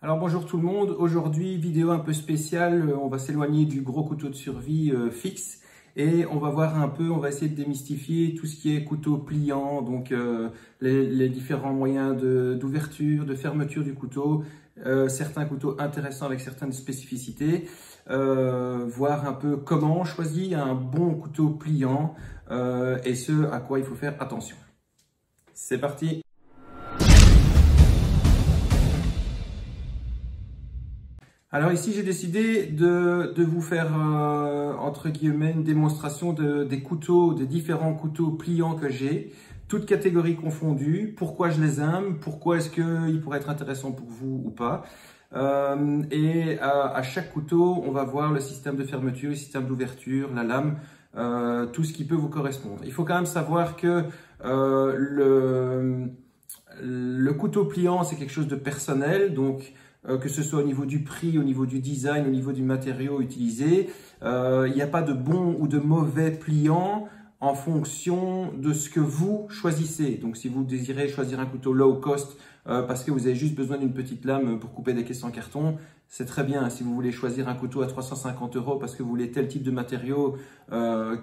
Alors bonjour tout le monde, aujourd'hui vidéo un peu spéciale, on va s'éloigner du gros couteau de survie fixe et on va voir un peu, on va essayer de démystifier tout ce qui est couteau pliant, donc les différents moyens d'ouverture, de fermeture du couteau, certains couteaux intéressants avec certaines spécificités, voir un peu comment on choisit un bon couteau pliant et ce à quoi il faut faire attention. C'est parti! Alors ici, j'ai décidé de vous faire, entre guillemets, une démonstration des couteaux, des différents couteaux pliants que j'ai, toutes catégories confondues, pourquoi je les aime, pourquoi est-ce qu'ils pourraient être intéressants pour vous ou pas. À chaque couteau, on va voir le système de fermeture, le système d'ouverture, la lame, tout ce qui peut vous correspondre. Il faut quand même savoir que le couteau pliant, c'est quelque chose de personnel, donc que ce soit au niveau du prix, au niveau du design, au niveau du matériau utilisé. Il n'y a pas de bon ou de mauvais pliant en fonction de ce que vous choisissez. Donc si vous désirez choisir un couteau low cost parce que vous avez juste besoin d'une petite lame pour couper des caisses en carton, c'est très bien. Si vous voulez choisir un couteau à 350 € parce que vous voulez tel type de matériau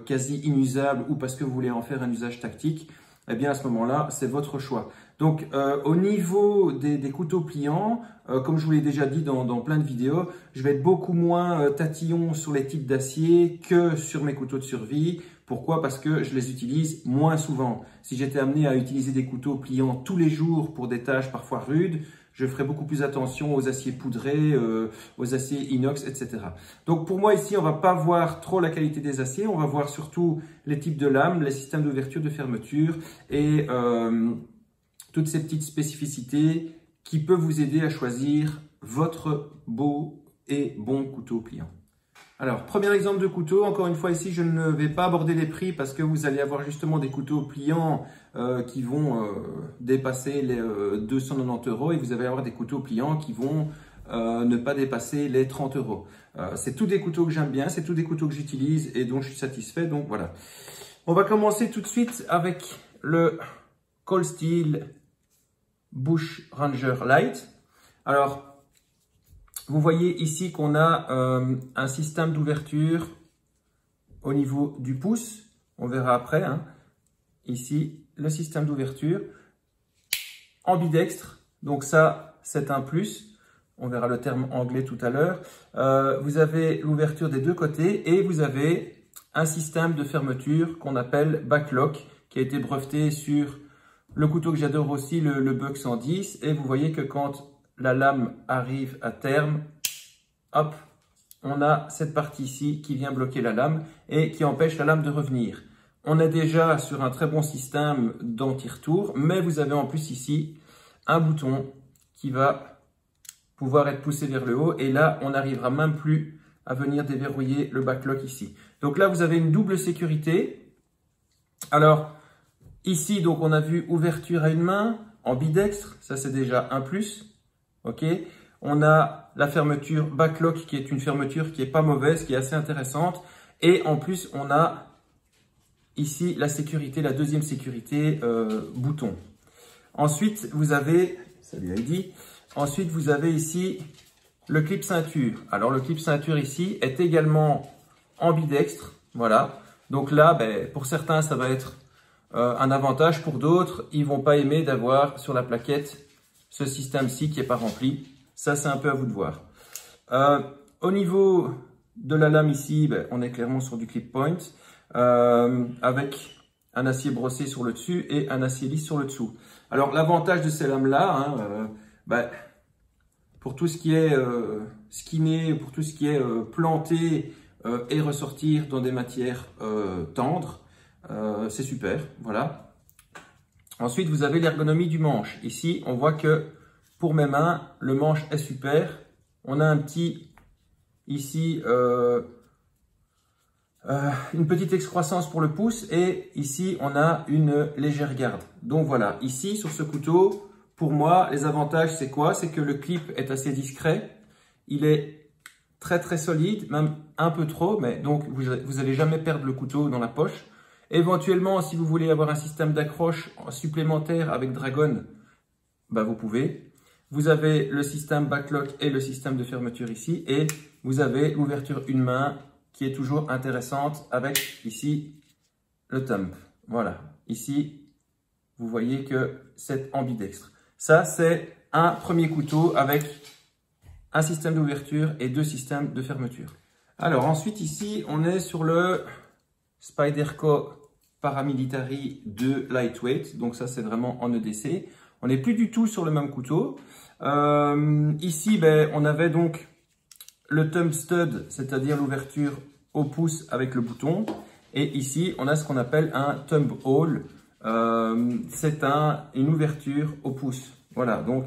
quasi inusable ou parce que vous voulez en faire un usage tactique, eh bien à ce moment-là, c'est votre choix. Donc au niveau des couteaux pliants, comme je vous l'ai déjà dit dans plein de vidéos, je vais être beaucoup moins tatillon sur les types d'acier que sur mes couteaux de survie. Pourquoi? Parce que je les utilise moins souvent. Si j'étais amené à utiliser des couteaux pliants tous les jours pour des tâches parfois rudes, je ferai beaucoup plus attention aux aciers poudrés, aux aciers inox, etc. Donc pour moi ici, on va pas voir trop la qualité des aciers, on va voir surtout les types de lames, les systèmes d'ouverture, de fermeture et toutes ces petites spécificités qui peuvent vous aider à choisir votre beau et bon couteau pliant. Alors, premier exemple de couteau, encore une fois ici, je ne vais pas aborder les prix parce que vous allez avoir justement des couteaux pliants qui vont dépasser les 290 € et vous allez avoir des couteaux pliants qui vont ne pas dépasser les 30 €. C'est tous des couteaux que j'aime bien, c'est tous des couteaux que j'utilise et dont je suis satisfait, donc voilà. On va commencer tout de suite avec le Cold Steel Bush Ranger Light. Alors, vous voyez ici qu'on a un système d'ouverture au niveau du pouce. On verra après. Hein. Ici, le système d'ouverture ambidextre. Donc ça, c'est un plus. On verra le terme anglais tout à l'heure. Vous avez l'ouverture des deux côtés et vous avez un système de fermeture qu'on appelle backlock qui a été breveté sur le couteau que j'adore aussi, le Buck 110. Et vous voyez que quand la lame arrive à terme, hop, on a cette partie ici qui vient bloquer la lame et qui empêche la lame de revenir. On est déjà sur un très bon système d'anti-retour, mais vous avez en plus ici un bouton qui va pouvoir être poussé vers le haut et là, on n'arrivera même plus à venir déverrouiller le backlock ici. Donc là, vous avez une double sécurité. Alors, ici, donc, on a vu ouverture à une main, ambidextre, ça c'est déjà un plus. Ok, on a la fermeture backlock qui est une fermeture qui est pas mauvaise, qui est assez intéressante. Et en plus, on a ici la sécurité, la deuxième sécurité bouton. Ensuite, vous avez, salut Heidi, ensuite vous avez ici le clip ceinture. Alors le clip ceinture ici est également ambidextre, voilà. Donc là, pour certains, ça va être un avantage. Pour d'autres, ils vont pas aimer d'avoir sur la plaquette ce système-ci qui n'est pas rempli. Ça, c'est un peu à vous de voir. Au niveau de la lame ici, on est clairement sur du clip point avec un acier brossé sur le dessus et un acier lisse sur le dessous. Alors, l'avantage de ces lames-là, pour tout ce qui est skinner, pour tout ce qui est planter et ressortir dans des matières tendres, c'est super, voilà. Ensuite, vous avez l'ergonomie du manche. Ici, on voit que pour mes mains, le manche est super. On a un petit, ici, une petite excroissance pour le pouce. Et ici, on a une légère garde. Donc voilà, ici, sur ce couteau, pour moi, les avantages, c'est quoi? C'est que le clip est assez discret. Il est très très solide, même un peu trop. Mais donc, vous n'allez jamais perdre le couteau dans la poche. Éventuellement, si vous voulez avoir un système d'accroche supplémentaire avec Dragon, vous pouvez. Vous avez le système backlock et le système de fermeture ici. Et vous avez l'ouverture une main qui est toujours intéressante avec ici le thumb. Voilà. Ici, vous voyez que c'est ambidextre. Ça, c'est un premier couteau avec un système d'ouverture et 2 systèmes de fermeture. Alors ensuite ici, on est sur le Spyderco Paramilitary 2 Lightweight. Donc ça, c'est vraiment en EDC. On n'est plus du tout sur le même couteau. Ici, on avait donc le thumb stud, c'est-à-dire l'ouverture au pouce avec le bouton. Et ici, on a ce qu'on appelle un thumb hole. C'est une ouverture au pouce. Voilà, donc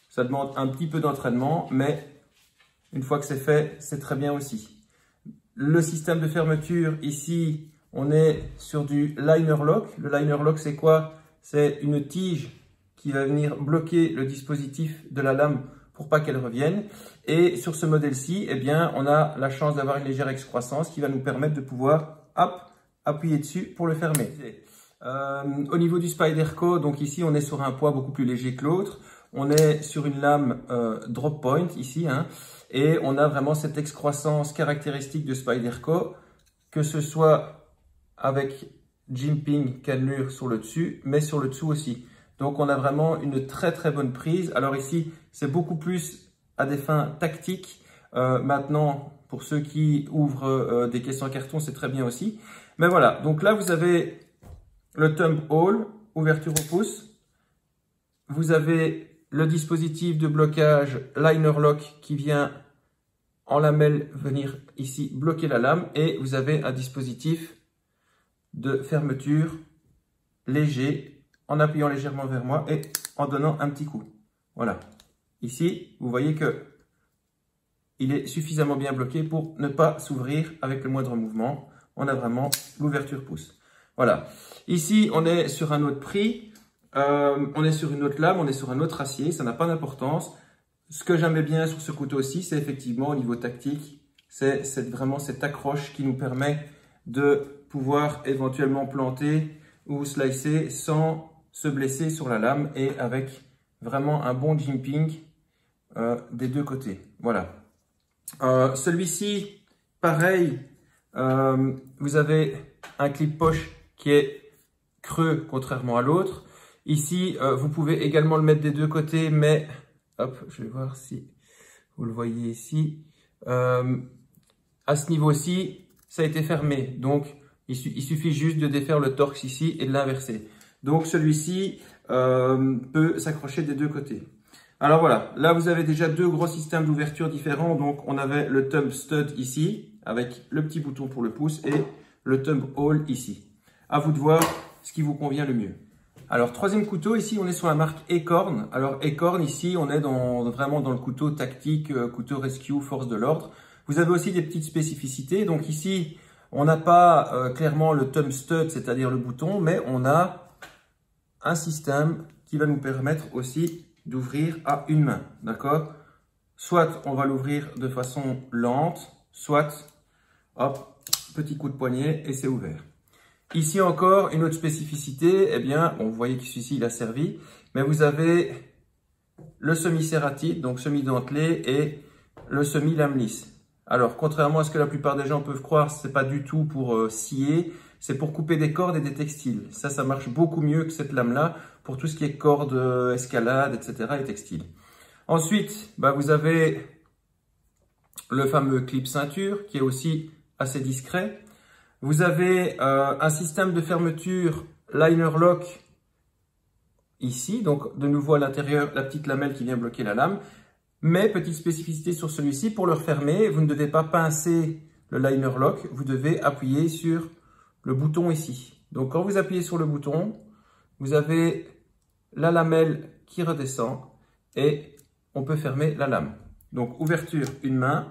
ça demande un petit peu d'entraînement, mais une fois que c'est fait, c'est très bien aussi. Le système de fermeture, ici, on est sur du liner lock. Le liner lock, c'est quoi? C'est une tige qui va venir bloquer le dispositif de la lame pour pas qu'elle revienne. Et sur ce modèle-ci, eh bien, on a la chance d'avoir une légère excroissance qui va nous permettre de pouvoir appuyer dessus pour le fermer. Au niveau du Spyderco, donc ici, on est sur un poids beaucoup plus léger que l'autre. On est sur une lame drop point ici, hein, et on a vraiment cette excroissance caractéristique de Spyderco, que ce soit avec jimping, cannelure sur le dessus, mais sur le dessous aussi. Donc on a vraiment une très très bonne prise. Alors ici, c'est beaucoup plus à des fins tactiques. Maintenant, pour ceux qui ouvrent des caisses en carton, c'est très bien aussi. Mais voilà, donc là vous avez le thumb hole, ouverture au pouce. Vous avez le dispositif de blocage liner lock qui vient en lamelle venir ici bloquer la lame. Et vous avez un dispositif de fermeture léger en appuyant légèrement vers moi et en donnant un petit coup. Voilà. Ici, vous voyez que il est suffisamment bien bloqué pour ne pas s'ouvrir avec le moindre mouvement. On a vraiment l'ouverture pouce. Voilà. Ici, on est sur un autre prix. On est sur une autre lame, on est sur un autre acier, ça n'a pas d'importance. Ce que j'aimais bien sur ce couteau aussi, c'est effectivement au niveau tactique, c'est vraiment cette accroche qui nous permet de pouvoir éventuellement planter ou slicer sans se blesser sur la lame et avec vraiment un bon jimping des deux côtés. Voilà. Celui-ci, pareil, vous avez un clip poche qui est creux contrairement à l'autre. Ici, vous pouvez également le mettre des deux côtés, mais hop, je vais voir si vous le voyez ici. À ce niveau-ci, ça a été fermé. Donc, il suffit juste de défaire le torx ici et de l'inverser. Donc, celui-ci peut s'accrocher des deux côtés. Alors voilà, là vous avez déjà 2 gros systèmes d'ouverture différents. Donc, on avait le thumb stud ici, avec le petit bouton pour le pouce, et le thumb hole ici. À vous de voir ce qui vous convient le mieux. Alors, troisième couteau, ici, on est sur la marque Acorn. Alors, Acorn, ici, on est vraiment dans le couteau tactique, couteau rescue, force de l'ordre. Vous avez aussi des petites spécificités. Donc ici, on n'a pas clairement le thumb stud, c'est-à-dire le bouton, mais on a un système qui va nous permettre aussi d'ouvrir à une main, d'accord? Soit on va l'ouvrir de façon lente, soit, hop, petit coup de poignet et c'est ouvert. Ici encore, une autre spécificité, eh bien, bon, vous voyez qu'ici il a servi, mais vous avez le semi-cératide, donc semi-dentelé, et le semi-lame lisse. Alors, contrairement à ce que la plupart des gens peuvent croire, c'est pas du tout pour scier, c'est pour couper des cordes et des textiles. Ça marche beaucoup mieux que cette lame-là pour tout ce qui est cordes, escalade, etc. et textiles. Ensuite, vous avez le fameux clip ceinture qui est aussi assez discret. Vous avez un système de fermeture liner lock ici, donc de nouveau à l'intérieur la petite lamelle qui vient bloquer la lame. Mais petite spécificité sur celui-ci, pour le refermer, vous ne devez pas pincer le liner lock, vous devez appuyer sur le bouton ici. Donc quand vous appuyez sur le bouton, vous avez la lamelle qui redescend et on peut fermer la lame. Donc ouverture une main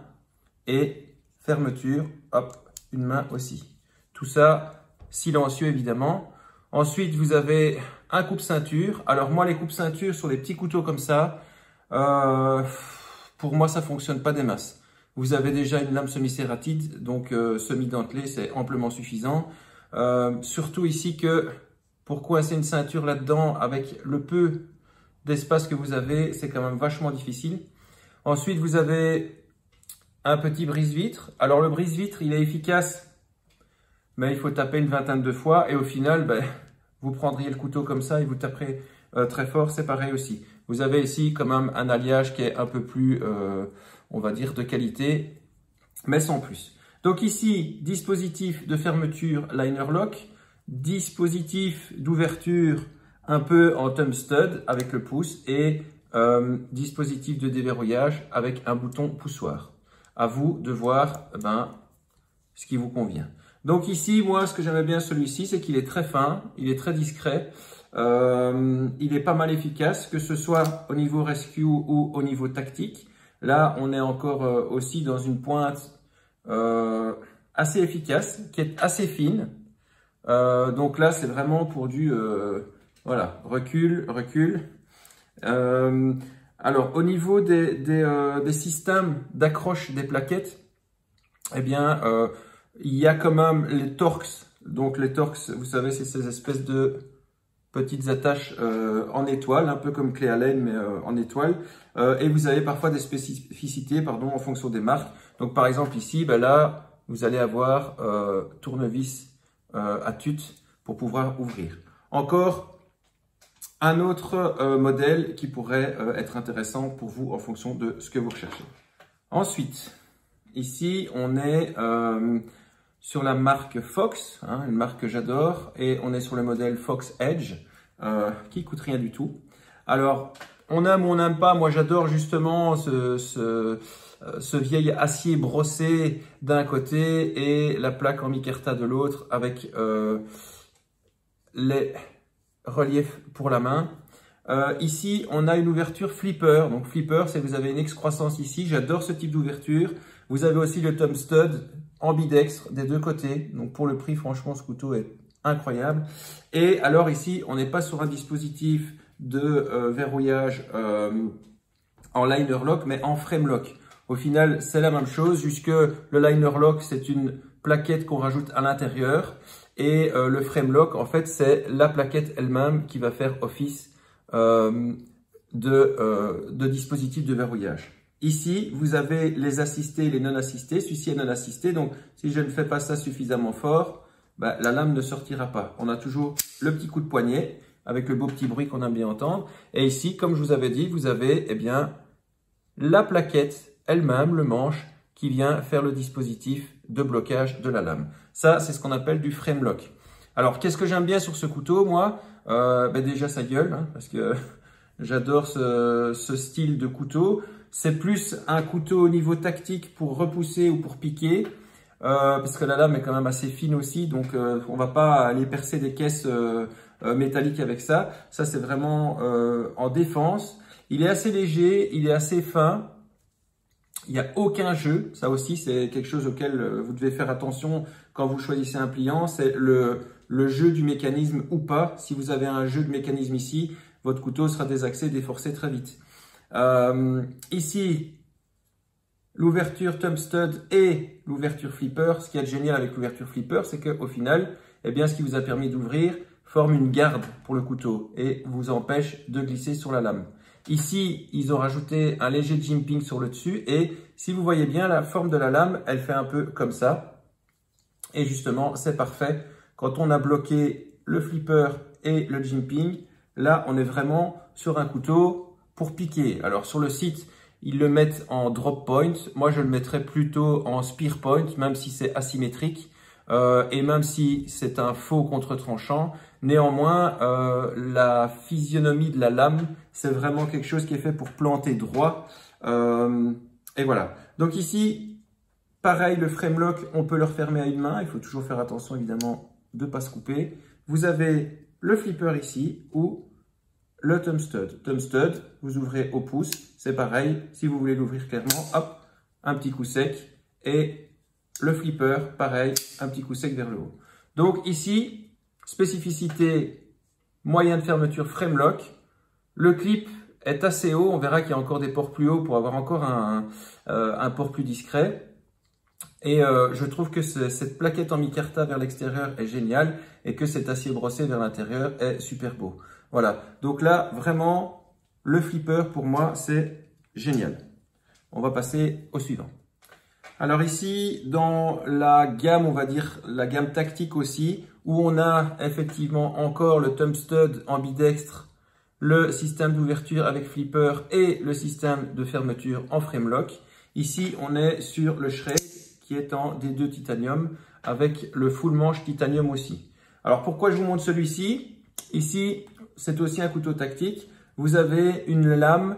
et fermeture, hop, une main aussi. Tout ça, silencieux évidemment. Ensuite, vous avez un coupe-ceinture. Alors moi, les coupe-ceintures sur les petits couteaux comme ça, pour moi, ça fonctionne pas des masses. Vous avez déjà une lame semi-cératide, donc semi-dentelée, c'est amplement suffisant. Surtout ici que, pour coincer une ceinture là-dedans, avec le peu d'espace que vous avez, c'est quand même vachement difficile. Ensuite, vous avez un petit brise-vitre. Alors, le brise-vitre, il est efficace, mais il faut taper une vingtaine de fois. Et au final, ben, vous prendriez le couteau comme ça et vous taperez très fort. C'est pareil aussi. Vous avez ici quand même un alliage qui est un peu plus, on va dire, de qualité, mais sans plus. Donc ici, dispositif de fermeture liner lock, dispositif d'ouverture un peu en thumb stud avec le pouce et dispositif de déverrouillage avec un bouton poussoir. À vous de voir ce qui vous convient. Donc ici, moi, ce que j'aimais bien celui-ci, c'est qu'il est très fin, il est très discret, il est pas mal efficace, que ce soit au niveau rescue ou au niveau tactique. Là, on est encore aussi dans une pointe assez efficace, qui est assez fine. Donc là, c'est vraiment pour du voilà, recul. Alors, au niveau des systèmes d'accroche des plaquettes, eh bien, il y a quand même les Torx. Donc, les Torx, vous savez, c'est ces espèces de petites attaches en étoile, un peu comme clé Allen, mais en étoile. Et vous avez parfois des spécificités, pardon, en fonction des marques. Donc, par exemple, ici, ben là, vous allez avoir tournevis à tute pour pouvoir ouvrir. Encore un autre modèle qui pourrait être intéressant pour vous en fonction de ce que vous recherchez. Ensuite, ici, on est sur la marque Fox, hein, une marque que j'adore, et on est sur le modèle Fox Edge, qui coûte rien du tout. Alors, on aime ou on n'aime pas, moi j'adore justement ce vieil acier brossé d'un côté et la plaque en micarta de l'autre avec les reliefs pour la main. Ici, on a une ouverture flipper. Donc flipper, c'est que vous avez une excroissance ici. J'adore ce type d'ouverture. Vous avez aussi le thumb stud ambidextre des deux côtés. Donc pour le prix, franchement, ce couteau est incroyable. Et alors ici, on n'est pas sur un dispositif de verrouillage en liner lock, mais en frame lock. Au final, c'est la même chose, jusque le liner lock, c'est une plaquette qu'on rajoute à l'intérieur. Et le frame lock, en fait, c'est la plaquette elle-même qui va faire office de dispositif de verrouillage. Ici, vous avez les assistés et les non assistés. Celui-ci est non assisté, donc si je ne fais pas ça suffisamment fort, bah, la lame ne sortira pas. On a toujours le petit coup de poignet avec le beau petit bruit qu'on aime bien entendre. Et ici, comme je vous avais dit, vous avez eh bien, la plaquette elle-même, le manche, qui vient faire le dispositif de blocage de la lame. Ça, c'est ce qu'on appelle du frame lock. Alors, qu'est-ce que j'aime bien sur ce couteau, moi déjà sa gueule, hein, parce que j'adore ce style de couteau. C'est plus un couteau au niveau tactique pour repousser ou pour piquer, parce que la lame est quand même assez fine aussi, donc on va pas aller percer des caisses métalliques avec ça. Ça, c'est vraiment en défense. Il est assez léger, il est assez fin. Il n'y a aucun jeu. Ça aussi, c'est quelque chose auquel vous devez faire attention quand vous choisissez un pliant. C'est le jeu du mécanisme ou pas. Si vous avez un jeu de mécanisme ici, votre couteau sera désaxé, déforcé très vite. Ici, l'ouverture thumb stud et l'ouverture flipper. Ce qui est génial avec l'ouverture flipper, c'est qu'au final, eh bien, ce qui vous a permis d'ouvrir forme une garde pour le couteau et vous empêche de glisser sur la lame. Ici, ils ont rajouté un léger jimping sur le dessus et si vous voyez bien, la forme de la lame, elle fait un peu comme ça. Et justement, c'est parfait. Quand on a bloqué le flipper et le jimping, là, on est vraiment sur un couteau pour piquer. Alors, sur le site, ils le mettent en drop point. Moi, je le mettrais plutôt en spear point, même si c'est asymétrique. Et même si c'est un faux contre-tranchant, néanmoins, la physionomie de la lame, c'est vraiment quelque chose qui est fait pour planter droit. Et voilà. Donc ici, pareil, le frame lock, on peut le refermer à une main. Il faut toujours faire attention, évidemment, de ne pas se couper. Vous avez le flipper ici ou le thumb stud. Thumb stud, vous ouvrez au pouce. C'est pareil. Si vous voulez l'ouvrir clairement, hop, un petit coup sec et le flipper, pareil, un petit coup sec vers le haut. Donc ici, spécificité, moyen de fermeture frame lock. Le clip est assez haut. On verra qu'il y a encore des ports plus hauts pour avoir encore un port plus discret. Et je trouve que cette plaquette en micarta vers l'extérieur est géniale et que cet acier brossé vers l'intérieur est super beau. Voilà. Donc là, vraiment, le flipper, pour moi, c'est génial. On va passer au suivant. Alors ici, dans la gamme, on va dire la gamme tactique aussi, où on a effectivement encore le thumb stud ambidextre, le système d'ouverture avec flipper et le système de fermeture en frame lock. Ici, on est sur le Schrade qui est en D2 titanium avec le full manche titanium aussi. Alors pourquoi je vous montre celui-ci? Ici, c'est aussi un couteau tactique. Vous avez une lame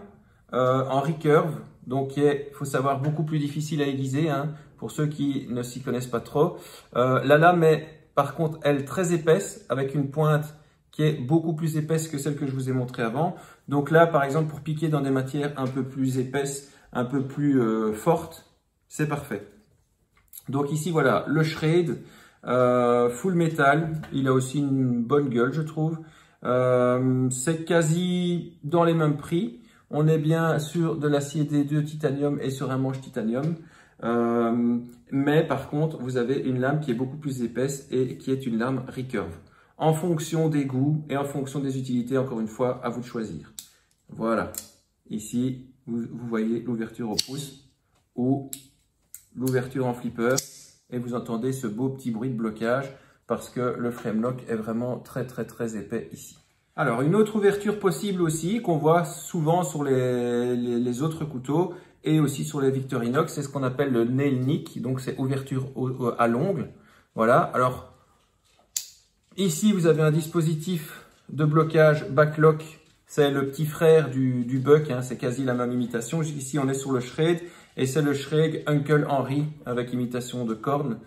en recurve, donc il faut savoir beaucoup plus difficile à aiguiser, hein, pour ceux qui ne s'y connaissent pas trop. La lame est par contre, elle, très épaisse, avec une pointe qui est beaucoup plus épaisse que celle que je vous ai montrée avant. Donc là, par exemple, pour piquer dans des matières un peu plus épaisses, un peu plus fortes, c'est parfait. Donc ici, voilà, le Schrade, full métal. Il a aussi une bonne gueule, je trouve. C'est quasi dans les mêmes prix. On est bien sur de l'acier D2 titanium et sur un manche titanium. Mais par contre, vous avez une lame qui est beaucoup plus épaisse et qui est une lame recurve. En fonction des goûts et en fonction des utilités, encore une fois, à vous de choisir. Voilà. Ici, vous voyez l'ouverture au pouce ou l'ouverture en flipper et vous entendez ce beau petit bruit de blocage parce que le frame lock est vraiment très épais ici. Alors, une autre ouverture possible aussi qu'on voit souvent sur les autres couteaux et aussi sur les Victorinox, c'est ce qu'on appelle le nail nick, donc c'est ouverture à l'ongle. Voilà, alors ici vous avez un dispositif de blocage backlock, c'est le petit frère du Buck, hein, c'est quasi la même imitation. Ici on est sur le Schrade et c'est le Schrade Uncle Henry avec imitation de corne,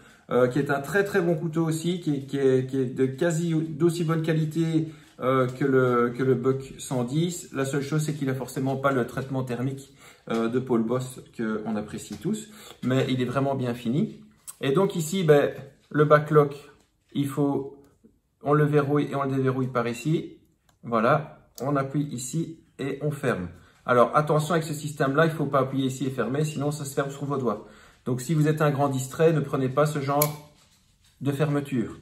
qui est un très bon couteau aussi, qui est de quasi d'aussi bonne qualité que le Buck 110. La seule chose, c'est qu'il n'a forcément pas le traitement thermique de Paul Boss qu'on apprécie tous, mais il est vraiment bien fini. Et donc ici, ben, le backlock, on le verrouille et on le déverrouille par ici. Voilà, on appuie ici et on ferme. Alors attention avec ce système-là, il ne faut pas appuyer ici et fermer, sinon ça se ferme sur vos doigts. Donc si vous êtes un grand distrait, ne prenez pas ce genre de fermeture.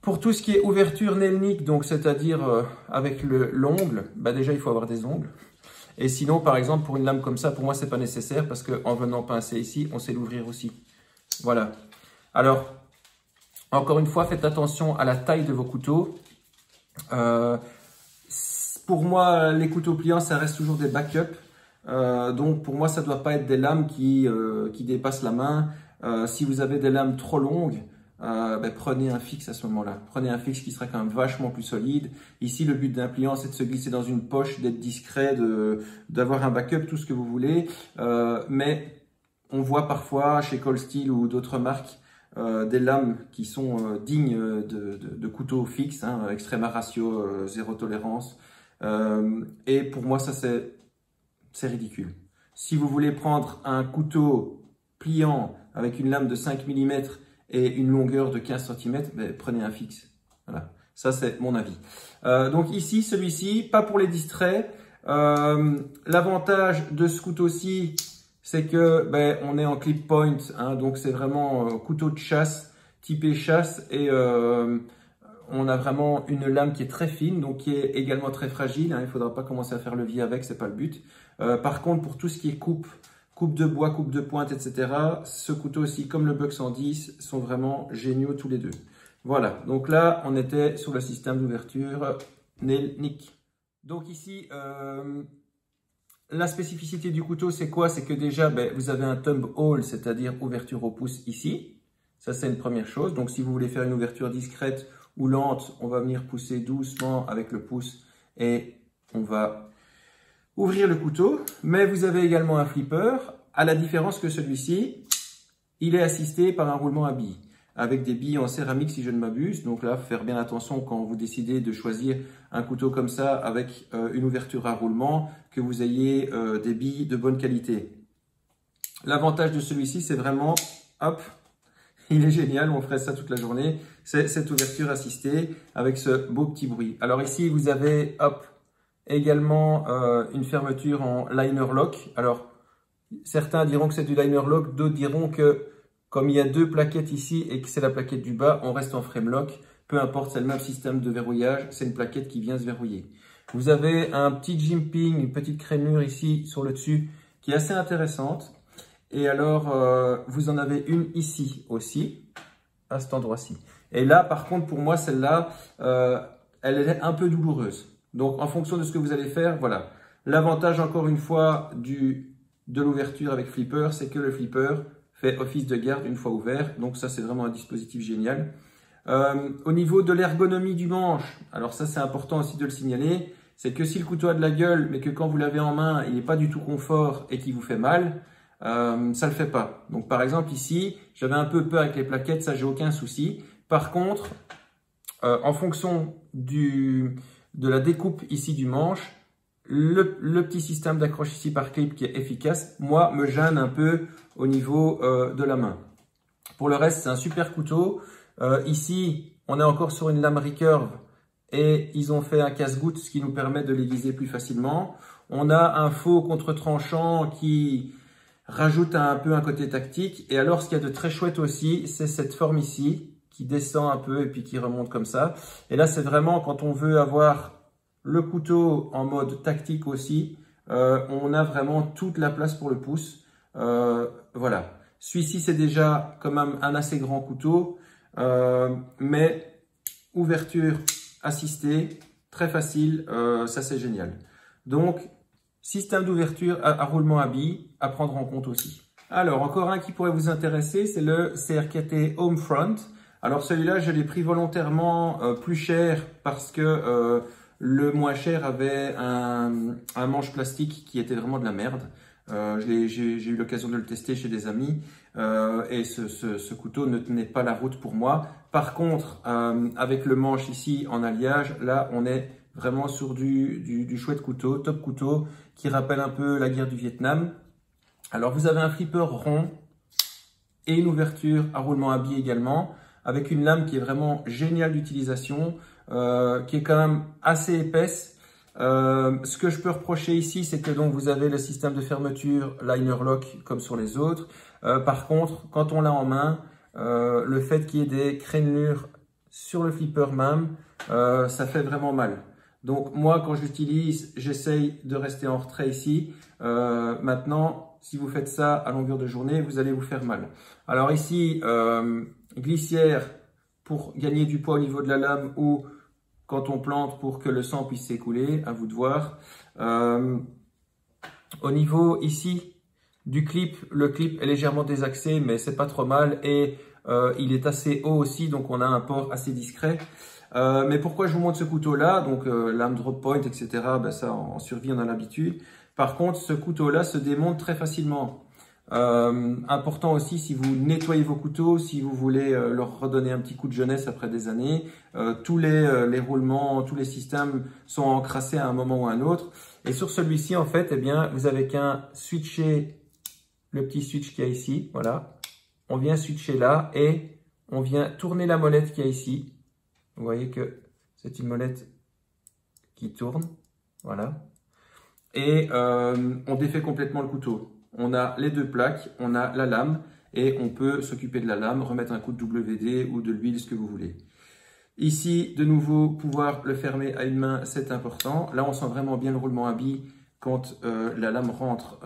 Pour tout ce qui est ouverture nail nick, donc c'est-à-dire avec l'ongle, bah déjà il faut avoir des ongles. Et sinon, par exemple, pour une lame comme ça, pour moi c'est pas nécessaire parce qu'en venant pincer ici, on sait l'ouvrir aussi. Voilà. Alors, encore une fois, faites attention à la taille de vos couteaux. Pour moi, les couteaux pliants, ça reste toujours des backups. Donc pour moi, ça ne doit pas être des lames qui dépassent la main. Si vous avez des lames trop longues, ben, prenez un fixe à ce moment-là. Prenez un fixe qui sera quand même vachement plus solide. Ici, le but d'un pliant, c'est de se glisser dans une poche, d'être discret, d'avoir un backup, tout ce que vous voulez. Mais on voit parfois chez Cold Steel ou d'autres marques des lames qui sont dignes de couteaux fixes, hein, Extrema Ratio, zéro tolérance. Et pour moi, ça c'est ridicule. Si vous voulez prendre un couteau pliant avec une lame de 5 mm et une longueur de 15 cm, ben, prenez un fixe. Voilà, ça c'est mon avis. Donc ici, celui-ci, pas pour les distraits. L'avantage de ce couteau-ci, c'est que ben, on est en clip point, hein, donc c'est vraiment couteau de chasse, typé chasse, et on a vraiment une lame qui est très fine, donc qui est également très fragile. Hein, il ne faudra pas commencer à faire levier avec, c'est pas le but. Par contre, pour tout ce qui est coupe de bois, coupe de pointe, etc., ce couteau aussi, comme le Buck 110, sont vraiment géniaux tous les deux. Voilà, donc là, on était sur le système d'ouverture nail nick. Donc ici, la spécificité du couteau, c'est quoi? C'est que déjà, ben, vous avez un thumb hole, c'est-à-dire ouverture au pouce ici. Ça, c'est une première chose. Donc, si vous voulez faire une ouverture discrète ou lente, on va venir pousser doucement avec le pouce et on va ouvrir le couteau. Mais vous avez également un flipper, à la différence que celui-ci, il est assisté par un roulement à billes, avec des billes en céramique si je ne m'abuse. Donc là, faire bien attention quand vous décidez de choisir un couteau comme ça avec une ouverture à roulement, que vous ayez des billes de bonne qualité. L'avantage de celui-ci, c'est vraiment, hop, il est génial, on ferait ça toute la journée, c'est cette ouverture assistée avec ce beau petit bruit. Alors ici, vous avez, hop, également une fermeture en liner lock. Alors, certains diront que c'est du liner lock, d'autres diront que comme il y a deux plaquettes ici et que c'est la plaquette du bas, on reste en frame lock. Peu importe, c'est le même système de verrouillage, c'est une plaquette qui vient se verrouiller. Vous avez un petit jimping, une petite crénure ici sur le dessus qui est assez intéressante. Et alors, vous en avez une ici aussi, à cet endroit-ci. Et là, par contre, pour moi, celle-là, elle est un peu douloureuse. Donc, en fonction de ce que vous allez faire, voilà. L'avantage, encore une fois, de l'ouverture avec flipper, c'est que le flipper fait office de garde une fois ouvert. Donc, ça, c'est vraiment un dispositif génial. Au niveau de l'ergonomie du manche, alors ça, c'est important aussi de le signaler, c'est que si le couteau a de la gueule, mais que quand vous l'avez en main, il n'est pas du tout confort et qu'il vous fait mal, ça le fait pas. Donc, par exemple, ici, j'avais un peu peur avec les plaquettes, ça, j'ai aucun souci. Par contre, en fonction de la découpe ici du manche, le petit système d'accroche ici par clip qui est efficace, moi, me gêne un peu au niveau de la main. Pour le reste, c'est un super couteau. Ici, on est encore sur une lame recurve et ils ont fait un casse-goutte, ce qui nous permet de l'aiguiser plus facilement. On a un faux contre-tranchant qui rajoute un peu un côté tactique. Et alors, ce qu'il y a de très chouette aussi, c'est cette forme ici qui descend un peu et puis qui remonte comme ça. Et là, c'est vraiment quand on veut avoir le couteau en mode tactique aussi, on a vraiment toute la place pour le pouce. Voilà. Celui-ci, c'est déjà quand même un assez grand couteau, mais ouverture assistée, très facile, ça c'est génial. Donc, système d'ouverture à roulement à billes à prendre en compte aussi. Alors, encore un qui pourrait vous intéresser, c'est le CRKT Homefront. Alors, celui-là, je l'ai pris volontairement plus cher parce que le moins cher avait un manche plastique qui était vraiment de la merde. J'ai eu l'occasion de le tester chez des amis et ce couteau ne tenait pas la route pour moi. Par contre, avec le manche ici en alliage, là on est vraiment sur du chouette couteau, top couteau, qui rappelle un peu la guerre du Vietnam. Alors vous avez un flipper rond et une ouverture à roulement à billes également, avec une lame qui est vraiment géniale d'utilisation, qui est quand même assez épaisse. Ce que je peux reprocher ici, c'est que donc vous avez le système de fermeture liner lock comme sur les autres. Par contre, quand on l'a en main, le fait qu'il y ait des crénelures sur le flipper même, ça fait vraiment mal. Donc moi, quand j'utilise, j'essaye de rester en retrait ici. Maintenant, si vous faites ça à longueur de journée, vous allez vous faire mal. Alors ici, glissière pour gagner du poids au niveau de la lame ou quand on plante pour que le sang puisse s'écouler, à vous de voir. Au niveau ici du clip, le clip est légèrement désaxé, mais c'est pas trop mal et il est assez haut aussi, donc on a un port assez discret. Mais pourquoi je vous montre ce couteau-là? Donc lame drop point, etc. Ben ça, en survie, on a l'habitude. Par contre, ce couteau-là se démonte très facilement. Important aussi si vous nettoyez vos couteaux, si vous voulez leur redonner un petit coup de jeunesse après des années. Tous les roulements, tous les systèmes sont encrassés à un moment ou à un autre. Et sur celui-ci, en fait, eh bien, vous avez qu'un switcher, le petit switch qu'il y a ici, voilà. On vient switcher là et on vient tourner la molette qu'il y a ici. Vous voyez que c'est une molette qui tourne, voilà. Et on défait complètement le couteau. On a les deux plaques, on a la lame et on peut s'occuper de la lame, remettre un coup de WD ou de l'huile, ce que vous voulez. Ici, de nouveau, pouvoir le fermer à une main, c'est important. Là, on sent vraiment bien le roulement à billes quand la lame rentre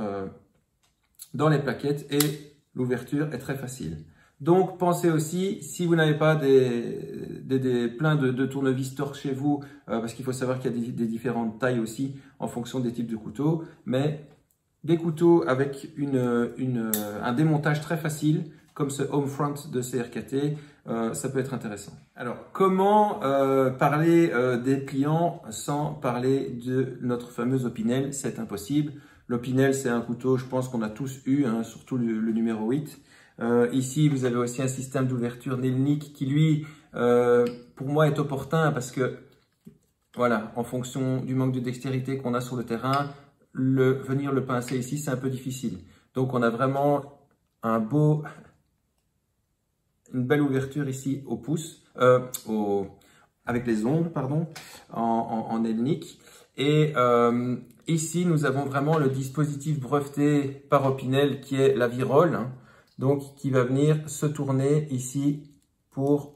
dans les plaquettes et l'ouverture est très facile. Donc, pensez aussi, si vous n'avez pas plein de tournevis torx chez vous, parce qu'il faut savoir qu'il y a des différentes tailles aussi en fonction des types de couteaux, mais des couteaux avec un démontage très facile, comme ce Homefront de CRKT, ça peut être intéressant. Alors, comment parler des pliants sans parler de notre fameuse Opinel? C'est impossible. L'Opinel, c'est un couteau, je pense qu'on a tous eu, hein, surtout le numéro 8. Ici, vous avez aussi un système d'ouverture Nelnik qui, lui, pour moi, est opportun parce que, voilà, en fonction du manque de dextérité qu'on a sur le terrain, venir le pincer ici, c'est un peu difficile. Donc, on a vraiment une belle ouverture ici au pouce, avec les ongles, pardon, en Nelnik. Et ici, nous avons vraiment le dispositif breveté par Opinel qui est la virole, hein, donc qui va venir se tourner ici pour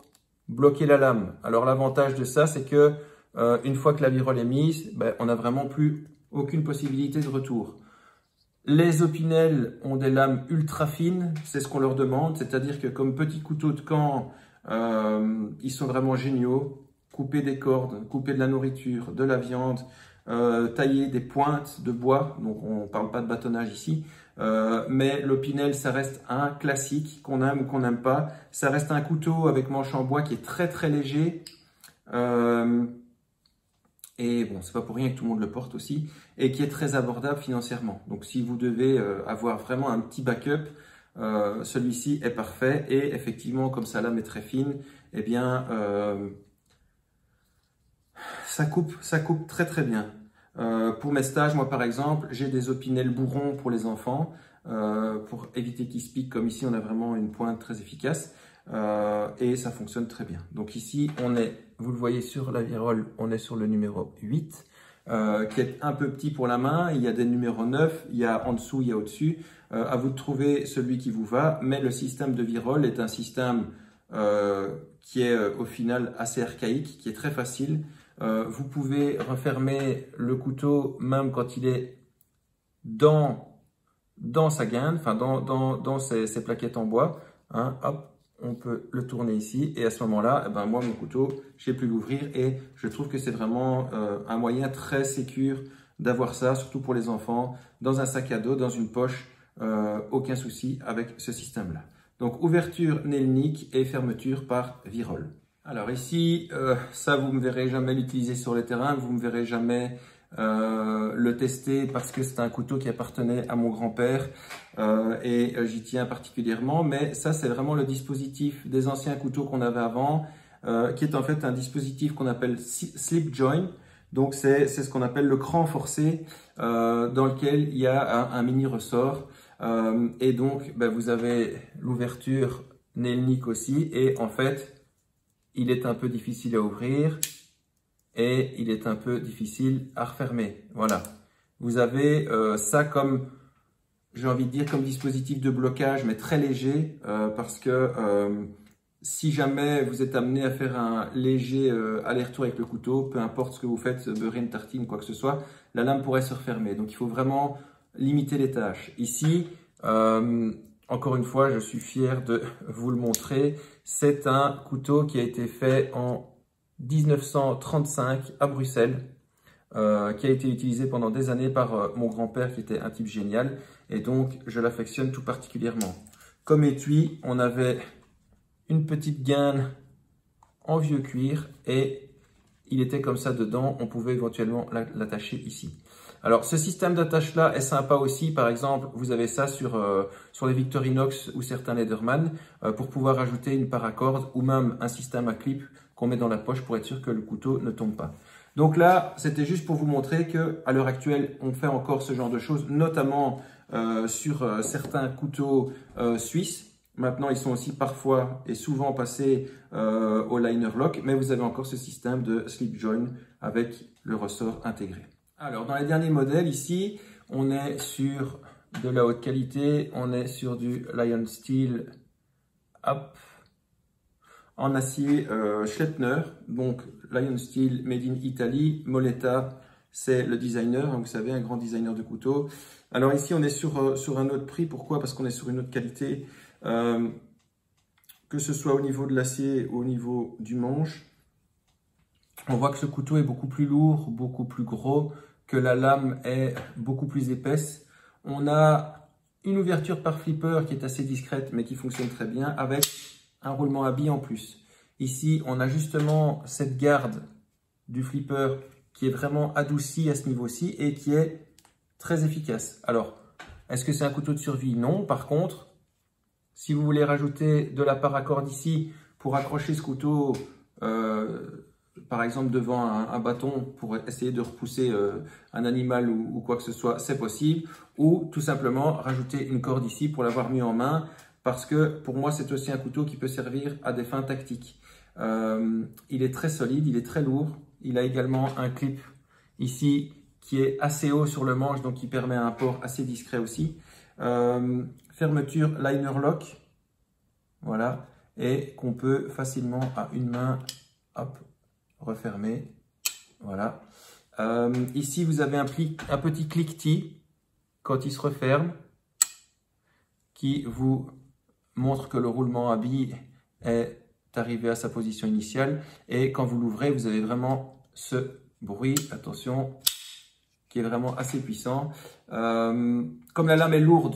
bloquer la lame. Alors, l'avantage de ça, c'est que une fois que la virole est mise, ben, on n'a vraiment plus aucune possibilité de retour. Les Opinel ont des lames ultra fines, c'est ce qu'on leur demande, c'est-à-dire que comme petits couteaux de camp, ils sont vraiment géniaux. Couper des cordes, couper de la nourriture, de la viande, tailler des pointes de bois, donc on ne parle pas de bâtonnage ici, mais l'Opinel, ça reste un classique, qu'on aime ou qu'on n'aime pas. Ça reste un couteau avec manche en bois qui est très très léger. Et bon, c'est pas pour rien que tout le monde le porte aussi, et qui est très abordable financièrement. Donc si vous devez avoir vraiment un petit backup, celui-ci est parfait. Et effectivement, comme sa lame est très fine, eh bien, ça coupe très très bien. Pour mes stages, moi par exemple, j'ai des Opinel bourrons pour les enfants, pour éviter qu'ils se piquent. Comme ici, on a vraiment une pointe très efficace. Et ça fonctionne très bien. Donc ici, on est, vous le voyez sur la virole, on est sur le numéro 8, qui est un peu petit pour la main. Il y a des numéros 9, il y a en dessous, il y a au-dessus. À vous de trouver celui qui vous va, mais le système de virole est un système qui est au final assez archaïque, qui est très facile. Vous pouvez refermer le couteau même quand il est dans sa guinde, enfin dans ses plaquettes en bois. Hein, hop. On peut le tourner ici et à ce moment-là, eh ben moi, mon couteau, j'ai pu l'ouvrir et je trouve que c'est vraiment un moyen très sécure d'avoir ça, surtout pour les enfants, dans un sac à dos, dans une poche, aucun souci avec ce système-là. Donc, ouverture nail-nick et fermeture par virole. Alors ici, ça, vous ne me verrez jamais l'utiliser sur le terrain, vous ne me verrez jamais le tester parce que c'est un couteau qui appartenait à mon grand-père et j'y tiens particulièrement, mais ça c'est vraiment le dispositif des anciens couteaux qu'on avait avant, qui est en fait un dispositif qu'on appelle slip joint. Donc c'est ce qu'on appelle le cran forcé, dans lequel il y a un mini ressort, et donc ben, vous avez l'ouverture nail-nick aussi, et en fait il est un peu difficile à ouvrir et il est un peu difficile à refermer. Voilà. Vous avez ça comme, j'ai envie de dire, comme dispositif de blocage, mais très léger, parce que si jamais vous êtes amené à faire un léger aller-retour avec le couteau, peu importe ce que vous faites, beurrer une tartine, quoi que ce soit, la lame pourrait se refermer. Donc il faut vraiment limiter les tâches. Ici, encore une fois, je suis fier de vous le montrer. C'est un couteau qui a été fait en 1935 à Bruxelles, qui a été utilisé pendant des années par mon grand-père qui était un type génial et donc je l'affectionne tout particulièrement. Comme étui, on avait une petite gaine en vieux cuir et il était comme ça dedans, on pouvait éventuellement l'attacher ici. Alors ce système d'attache là est sympa aussi, par exemple vous avez ça sur les Victorinox ou certains Lederman pour pouvoir ajouter une paracorde ou même un système à clip qu'on met dans la poche pour être sûr que le couteau ne tombe pas. Donc là, c'était juste pour vous montrer qu'à l'heure actuelle, on fait encore ce genre de choses, notamment sur certains couteaux suisses. Maintenant, ils sont aussi parfois et souvent passés au liner lock, mais vous avez encore ce système de slip joint avec le ressort intégré. Alors, dans les derniers modèles, ici, on est sur de la haute qualité, on est sur du Lion Steel Up en acier Schlettner, donc Lion Steel made in Italy. Moletta, c'est le designer, hein, vous savez, un grand designer de couteaux. Alors ici, on est sur un autre prix. Pourquoi? Parce qu'on est sur une autre qualité, que ce soit au niveau de l'acier ou au niveau du manche. On voit que ce couteau est beaucoup plus lourd, beaucoup plus gros, que la lame est beaucoup plus épaisse. On a une ouverture par flipper qui est assez discrète, mais qui fonctionne très bien, avec un roulement à billes en plus. Ici, on a justement cette garde du flipper qui est vraiment adoucie à ce niveau-ci et qui est très efficace. Alors, est-ce que c'est un couteau de survie? Non. Par contre, si vous voulez rajouter de la paracorde ici pour accrocher ce couteau, par exemple devant un bâton pour essayer de repousser un animal ou quoi que ce soit, c'est possible. Ou tout simplement rajouter une corde ici pour l'avoir mis en main. Parce que pour moi, c'est aussi un couteau qui peut servir à des fins tactiques. Il est très solide, il est très lourd. Il a également un clip ici qui est assez haut sur le manche, donc qui permet un port assez discret aussi. Fermeture liner lock, voilà, et qu'on peut facilement à une main, hop, refermer. Voilà. Ici, vous avez un petit cliquetis quand il se referme qui vous montre que le roulement à billes est arrivé à sa position initiale. Et quand vous l'ouvrez, vous avez vraiment ce bruit, attention, qui est vraiment assez puissant. Comme la lame est lourde,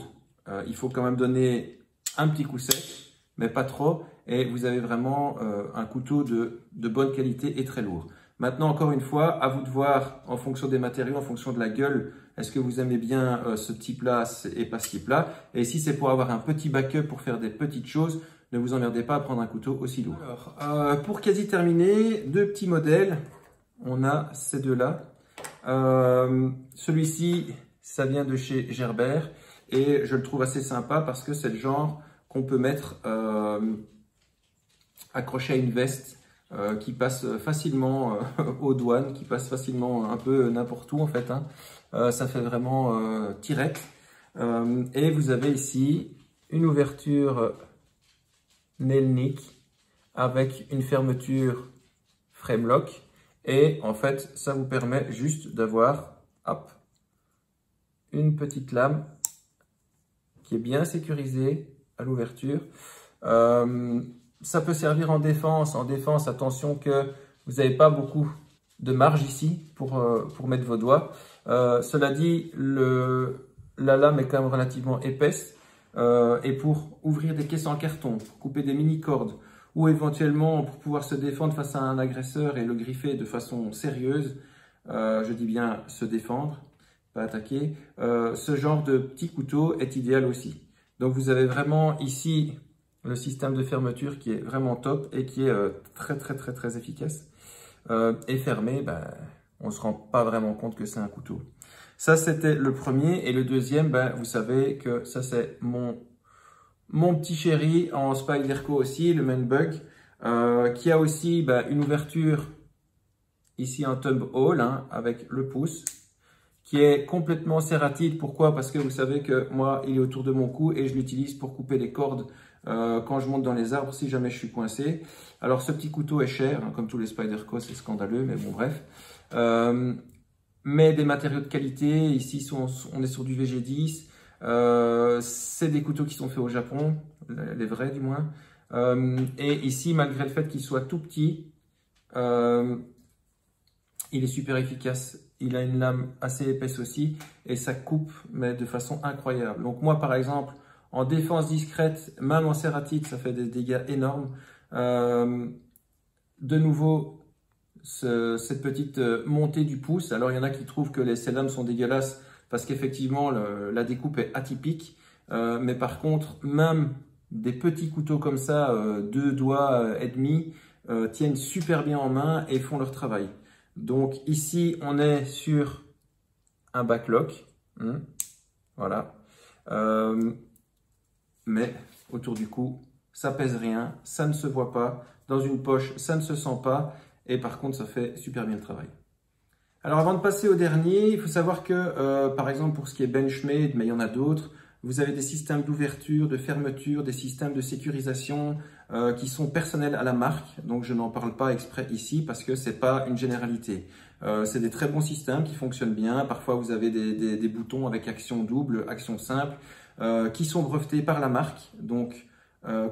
il faut quand même donner un petit coup sec, mais pas trop. Et vous avez vraiment un couteau de bonne qualité et très lourd. Maintenant, encore une fois, à vous de voir en fonction des matériaux, en fonction de la gueule, est-ce que vous aimez bien ce type-là et pas ce type-là. Et si c'est pour avoir un petit backup pour faire des petites choses, ne vous emmerdez pas à prendre un couteau aussi lourd. Alors, pour quasi terminer, deux petits modèles. On a ces deux-là. Celui-ci, ça vient de chez Gerber et je le trouve assez sympa parce que c'est le genre qu'on peut mettre accroché à une veste qui passe facilement aux douanes, qui passe facilement un peu n'importe où en fait. Hein. Ça fait vraiment tirette. Et vous avez ici une ouverture Nelnik avec une fermeture frame lock. Et en fait, ça vous permet juste d'avoir une petite lame qui est bien sécurisée à l'ouverture. Ça peut servir en défense. En défense, attention que vous n'avez pas beaucoup de marge ici pour mettre vos doigts. Cela dit, la lame est quand même relativement épaisse. Et pour ouvrir des caisses en carton, pour couper des mini-cordes, ou éventuellement pour pouvoir se défendre face à un agresseur et le griffer de façon sérieuse, je dis bien se défendre, pas attaquer, ce genre de petit couteau est idéal aussi. Donc vous avez vraiment ici le système de fermeture qui est vraiment top et qui est très efficace. Et fermé, on ne se rend pas vraiment compte que c'est un couteau. Ça c'était le premier et le deuxième, vous savez que ça c'est mon petit chéri en Spyderco aussi, le Manbug, qui a aussi une ouverture ici en thumb hole avec le pouce, qui est complètement serratide. Pourquoi? Parce que vous savez que moi, il est autour de mon cou et je l'utilise pour couper les cordes quand je monte dans les arbres, si jamais je suis coincé. Alors ce petit couteau est cher, comme tous les Spyderco, c'est scandaleux, mais bon bref. Mais des matériaux de qualité, ici on est sur du VG10. C'est des couteaux qui sont faits au Japon, les vrais du moins. Et ici, malgré le fait qu'il soit tout petit, il est super efficace. Il a une lame assez épaisse aussi et ça coupe mais de façon incroyable. Donc moi par exemple, en défense discrète, même en serratite, ça fait des dégâts énormes. De nouveau, cette petite montée du pouce. Alors il y en a qui trouvent que ces lames sont dégueulasses parce qu'effectivement la découpe est atypique. Mais par contre, même des petits couteaux comme ça, 2 doigts et demi, tiennent super bien en main et font leur travail. Donc ici, on est sur un backlock. Voilà. Mais autour du cou, ça pèse rien, ça ne se voit pas. Dans une poche, ça ne se sent pas. Et par contre, ça fait super bien le travail. Alors avant de passer au dernier, il faut savoir que, par exemple, pour ce qui est Benchmade, mais il y en a d'autres, vous avez des systèmes d'ouverture, de fermeture, des systèmes de sécurisation qui sont personnels à la marque. Donc je n'en parle pas exprès ici parce que c'est pas une généralité. C'est des très bons systèmes qui fonctionnent bien. Parfois vous avez des boutons avec action double, action simple, qui sont brevetés par la marque. Donc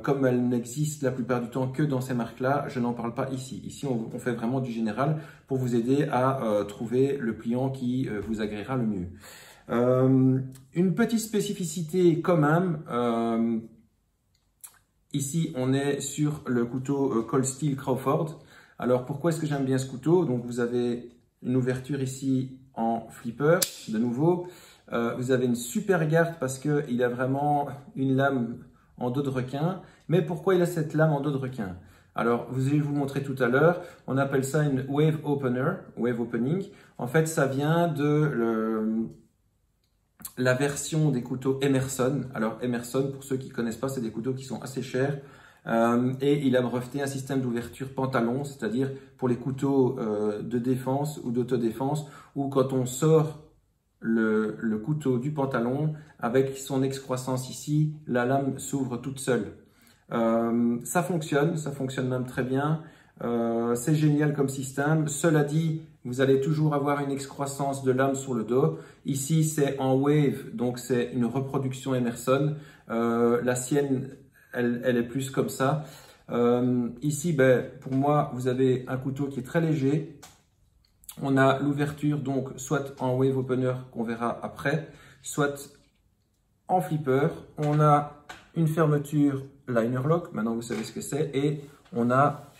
comme elles n'existent la plupart du temps que dans ces marques-là, je n'en parle pas ici. Ici, on fait vraiment du général pour vous aider à trouver le pliant qui vous agréera le mieux. Une petite spécificité quand même, ici on est sur le couteau Cold Steel Crawford. Alors pourquoi est-ce que j'aime bien ce couteau? Donc vous avez une ouverture ici en flipper, de nouveau. Vous avez une super garde parce qu'il a vraiment une lame en dos de requin. Mais pourquoi il a cette lame en dos de requin? Alors, je vais vous montrer tout à l'heure. On appelle ça une wave opener, wave opening. En fait, ça vient de la version des couteaux Emerson. Alors, Emerson, pour ceux qui ne connaissent pas, c'est des couteaux qui sont assez chers. Et il a breveté un système d'ouverture pantalon, c'est-à-dire pour les couteaux de défense ou d'autodéfense, où quand on sort le couteau du pantalon, avec son excroissance ici, la lame s'ouvre toute seule. Ça fonctionne même très bien. C'est génial comme système. Cela dit, vous allez toujours avoir une excroissance de lame sur le dos. Ici, c'est en wave, donc c'est une reproduction Emerson. La sienne, elle est plus comme ça. Ici, ben, pour moi, vous avez un couteau qui est très léger. On a l'ouverture, donc soit en wave opener qu'on verra après, soit en flipper. On a une fermeture liner lock, maintenant vous savez ce que c'est, et on a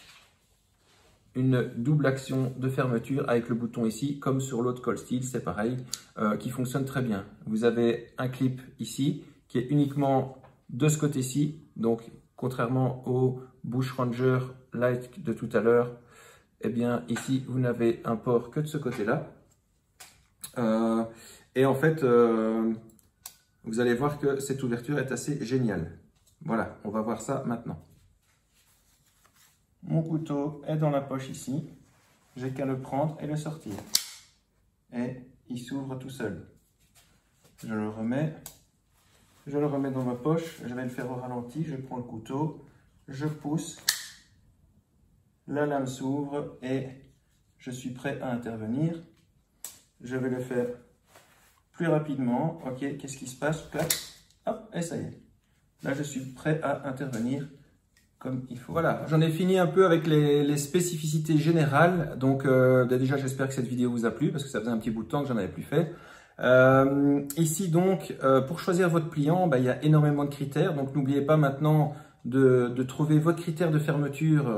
une double action de fermeture avec le bouton ici, comme sur l'autre Cold Steel, c'est pareil, qui fonctionne très bien. Vous avez un clip ici, qui est uniquement de ce côté-ci, donc contrairement au Bush Ranger Light de tout à l'heure, eh bien ici vous n'avez un port que de ce côté-là. Et en fait, vous allez voir que cette ouverture est assez géniale. Voilà, on va voir ça maintenant. Mon couteau est dans la poche ici. J'ai qu'à le prendre et le sortir. Et il s'ouvre tout seul. Je le remets dans ma poche. Je vais le faire au ralenti. Je prends le couteau, je pousse. La lame s'ouvre et je suis prêt à intervenir. Je vais le faire plus rapidement. Ok, qu'est-ce qui se passe? Clac, hop, et ça y est. Là, je suis prêt à intervenir comme il faut. Voilà, j'en ai fini un peu avec les spécificités générales. Donc, déjà, j'espère que cette vidéo vous a plu parce que ça faisait un petit bout de temps que j'en avais plus fait. Ici, donc, pour choisir votre pliant, il y a énormément de critères. Donc, n'oubliez pas maintenant de trouver votre critère de fermeture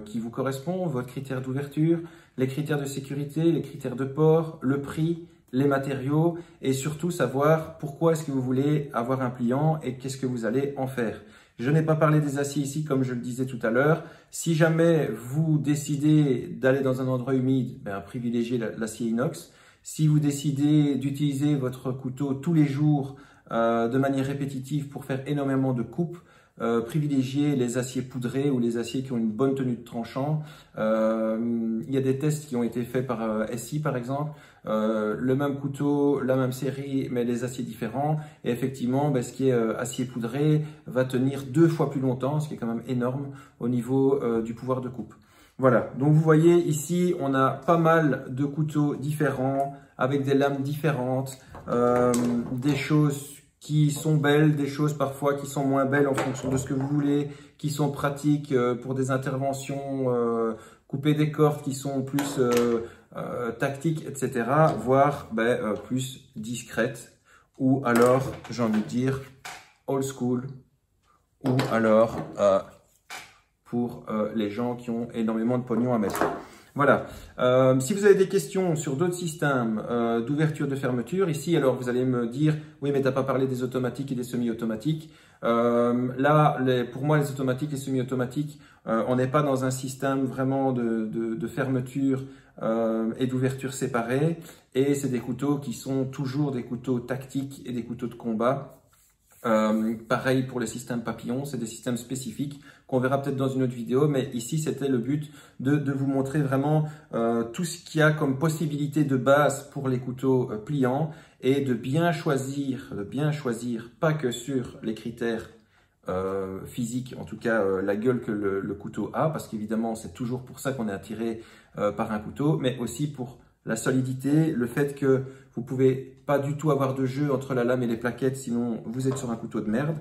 qui vous correspond, votre critère d'ouverture, les critères de sécurité, les critères de port, le prix, les matériaux et surtout savoir pourquoi est-ce que vous voulez avoir un pliant et qu'est-ce que vous allez en faire. Je n'ai pas parlé des aciers ici comme je le disais tout à l'heure. Si jamais vous décidez d'aller dans un endroit humide, privilégiez l'acier inox. Si vous décidez d'utiliser votre couteau tous les jours de manière répétitive pour faire énormément de coupes, privilégier les aciers poudrés ou les aciers qui ont une bonne tenue de tranchant. Il y a des tests qui ont été faits par SI par exemple, le même couteau, la même série mais les aciers différents et effectivement ce qui est acier poudré va tenir 2 fois plus longtemps, ce qui est quand même énorme au niveau du pouvoir de coupe. Voilà, donc vous voyez ici on a pas mal de couteaux différents avec des lames différentes, des choses qui sont belles, des choses parfois qui sont moins belles en fonction de ce que vous voulez, qui sont pratiques pour des interventions, couper des cordes qui sont plus tactiques, etc. Voire plus discrètes ou alors, j'ai envie de dire, old school ou alors pour les gens qui ont énormément de pognon à mettre. Voilà, si vous avez des questions sur d'autres systèmes d'ouverture, de fermeture, ici alors vous allez me dire, oui mais tu n'as pas parlé des automatiques et des semi-automatiques. Là, pour moi les automatiques et semi-automatiques, on n'est pas dans un système vraiment de fermeture et d'ouverture séparée. Et c'est des couteaux qui sont toujours des couteaux tactiques et des couteaux de combat. Pareil pour les systèmes papillons, c'est des systèmes spécifiques qu'on verra peut-être dans une autre vidéo, mais ici c'était le but de vous montrer vraiment tout ce qu'il y a comme possibilité de base pour les couteaux pliants et de bien choisir, pas que sur les critères physiques, en tout cas la gueule que le couteau a, parce qu'évidemment c'est toujours pour ça qu'on est attiré par un couteau, mais aussi pour la solidité, le fait que vous pouvez pas du tout avoir de jeu entre la lame et les plaquettes, sinon vous êtes sur un couteau de merde.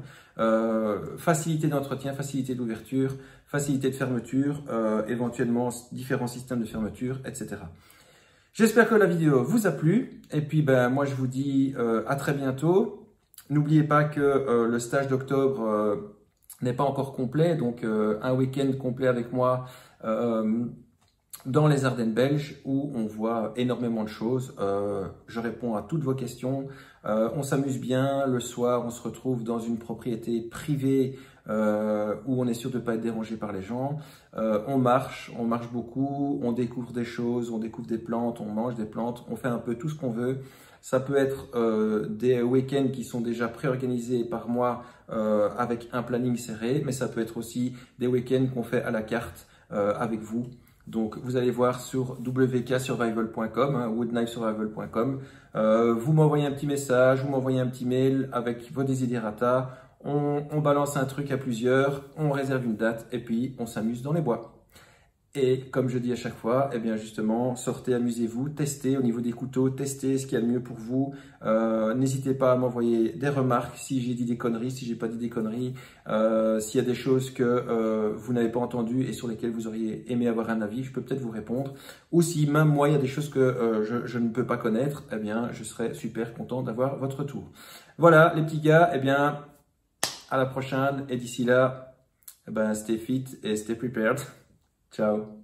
Facilité d'entretien, facilité d'ouverture, facilité de fermeture, éventuellement différents systèmes de fermeture, etc. J'espère que la vidéo vous a plu. Et puis moi je vous dis à très bientôt. N'oubliez pas que le stage d'octobre n'est pas encore complet, donc un week-end complet avec moi dans les Ardennes belges où on voit énormément de choses. Je réponds à toutes vos questions. On s'amuse bien. Le soir, on se retrouve dans une propriété privée où on est sûr de ne pas être dérangé par les gens. On marche beaucoup. On découvre des choses, on découvre des plantes, on mange des plantes. On fait un peu tout ce qu'on veut. Ça peut être des week-ends qui sont déjà pré-organisés par moi avec un planning serré, mais ça peut être aussi des week-ends qu'on fait à la carte avec vous. Donc, vous allez voir sur wksurvival.com, woodknifesurvival.com. Vous m'envoyez un petit message, vous m'envoyez un petit mail avec vos desiderata. On balance un truc à plusieurs, on réserve une date et puis on s'amuse dans les bois. Et comme je dis à chaque fois, eh bien justement, sortez, amusez-vous, testez au niveau des couteaux, testez ce qu'il y a de mieux pour vous. N'hésitez pas à m'envoyer des remarques si j'ai dit des conneries, si j'ai pas dit des conneries, s'il y a des choses que vous n'avez pas entendues et sur lesquelles vous auriez aimé avoir un avis, je peux peut-être vous répondre. Ou si même moi, il y a des choses que je ne peux pas connaître, eh bien je serai super content d'avoir votre retour. Voilà les petits gars, eh bien à la prochaine et d'ici là, eh ben, stay fit et stay prepared. Ciao.